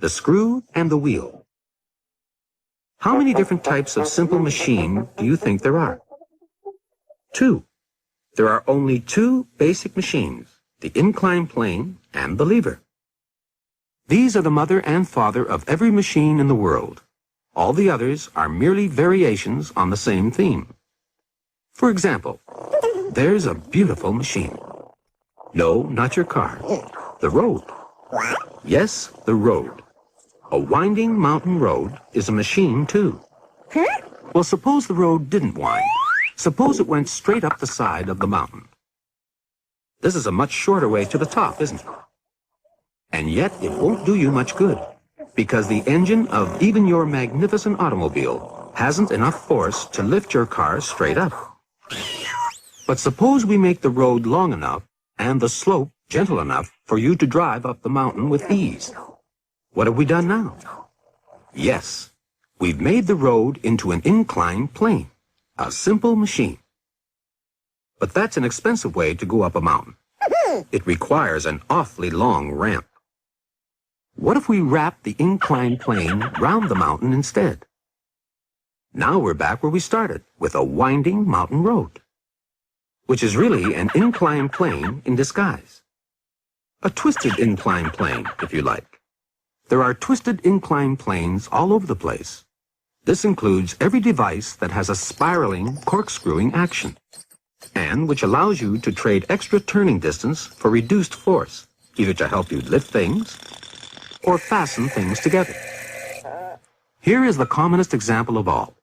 the screw, and the wheel. How many different types of simple machine do you think there are? 2. There are only 2 basic machines, the inclined plane and the lever. These are the mother and father of every machine in the world. All the others are merely variations on the same theme. For example, there's a beautiful machine. No, not your car. The road. Yes, the road. A winding mountain road is a machine, too. Well, suppose the road didn't wind. Suppose it went straight up the side of the mountain. This is a much shorter way to the top, isn't it? And yet it won't do you much good, because the engine of even your magnificent automobile hasn't enough force to lift your car straight up. But suppose we make the road long enough and the slope gentle enough for you to drive up the mountain with ease. What have we done now? Yes, we've made the road into an inclined plane, a simple machine. But that's an expensive way to go up a mountain. It requires an awfully long ramp. What if we wrap the inclined plane round the mountain instead? Now we're back where we started, with a winding mountain road, which is really an inclined plane in disguise. A twisted inclined plane, if you like. There are twisted inclined planes all over the place. This includes every device that has a spiraling, corkscrewing action, and which allows you to trade extra turning distance for reduced force, either to help you lift things or fasten things together. Here is the commonest example of all,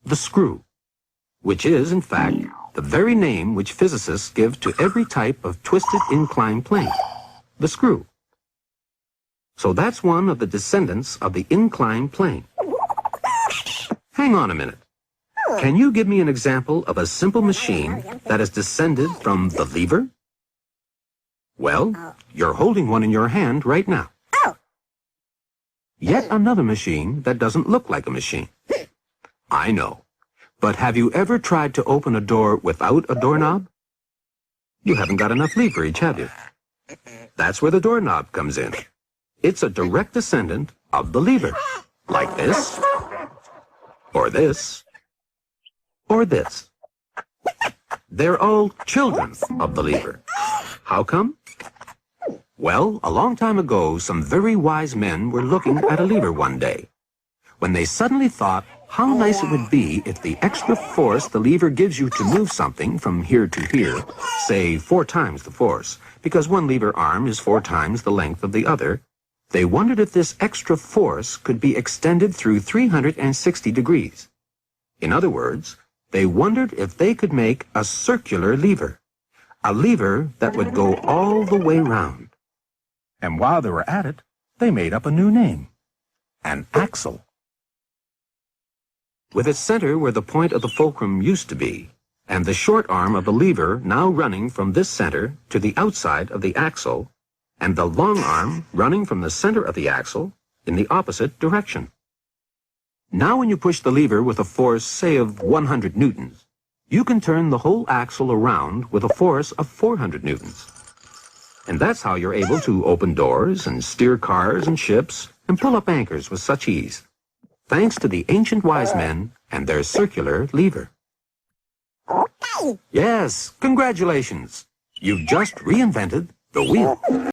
the screw, which is, in fact, the very name which physicists give to every type of twisted inclined plane, the screw. So that's one of the descendants of the inclined plane. Hang on a minute. Can you give me an example of a simple machine that is descended from the lever? Well, you're holding one in your hand right now. Yet another machine that doesn't look like a machine. I know. But have you ever tried to open a door without a doorknob? You haven't got enough leverage, have you? That's where the doorknob comes in. It's a direct descendant of the lever. Like this, or this, or this. They're all children of the lever. How come? Well, a long time ago, some very wise men were looking at a lever one day, when they suddenly thought how nice it would be if the extra force the lever gives you to move something from here to here, say 4 times the force, because one lever arm is 4 times the length of the other, they wondered if this extra force could be extended through 360 degrees. In other words, they wondered if they could make a circular lever, a lever that would go all the way round. And while they were at it, they made up a new name, an axle. With its center where the point of the fulcrum used to be, and the short arm of the lever now running from this center to the outside of the axle, and the long arm running from the center of the axle in the opposite direction. Now when you push the lever with a force, say, of 100 newtons, you can turn the whole axle around with a force of 400 newtons. And that's how you're able to open doors and steer cars and ships and pull up anchors with such ease, thanks to the ancient wise men and their circular lever. Yes, congratulations! You've just reinvented the wheel.